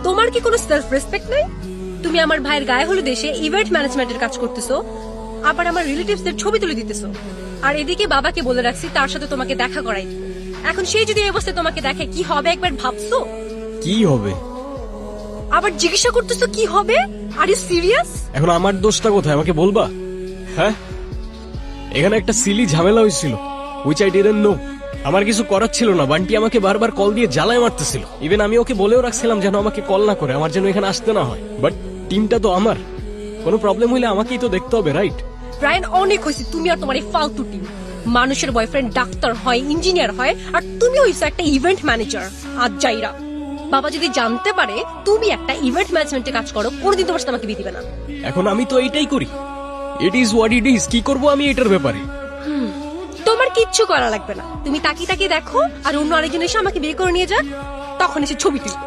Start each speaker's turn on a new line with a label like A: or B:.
A: তোমার কি কোনো সেলফ রেসপেক্ট নাই? তুমি আমার ভাইয়ের গায়ে হলুদ দেশে ইভেন্ট ম্যানেজমেন্টের কাজ করতেছো, আবার আমার রিলেটিভসদের ছবি তুলে দিতেছো, আর এদিকে বাবাকে বলে রাখছি তার সাথে তোমাকে দেখা করাই। এখন সেই যদি এই অবস্থায় তোমাকে দেখে কি হবে একবার ভাবছো?
B: কি হবে?
A: আবার জিজ্ঞাসা করতেছো কি হবে? Are you serious?
B: এখন আমার দোষটা কোথায় আমাকে বলবা? হ্যাঁ, এখানে একটা সিলি ঝামেলা হয়েছিল, উইচ আই ডিডন্ট নো। আমার কিছু করার ছিল না, বান্টি আমাকে বারবার কল দিয়ে জ্বালায় মারতেছিল। ইভেন আমি ওকে বলেও রাখছিলাম যেন আমাকে কল না করে, আমার যেন এখানে আসতে না হয়। বাট টিমটা তো আমার, কোনো প্রবলেম হইলে আমাকেই তো দেখতে হবে, রাইট?
A: ব্রায়ান, অনেক হয়েছে তুমি আর তোমার এই ফালতু টিম। মানুষের বয়ফ্রেন্ড ডাক্তার হয়, ইঞ্জিনিয়ার হয়, আর তুমি হইছো একটা ইভেন্ট ম্যানেজার। আজ যাইরা বাবা যদি জানতে পারে তুমি একটা ইভেন্ট ম্যানেজমেন্টে কাজ করো, কোনোদিন তোমার সাথে আমাকে বিয়ে দিবে না।
B: এখন আমি তো এইটাই করি, it is what it is. কি করবো আমি এটার ব্যাপারে?
A: তোমার কিচ্ছু করা লাগবে না, তুমি তাকিয়ে তাকিয়ে দেখো, আর অন্য আরেকজন এসে আমাকে বিয়ে করে নিয়ে যাক, তখন এসে ছবি তুলবে।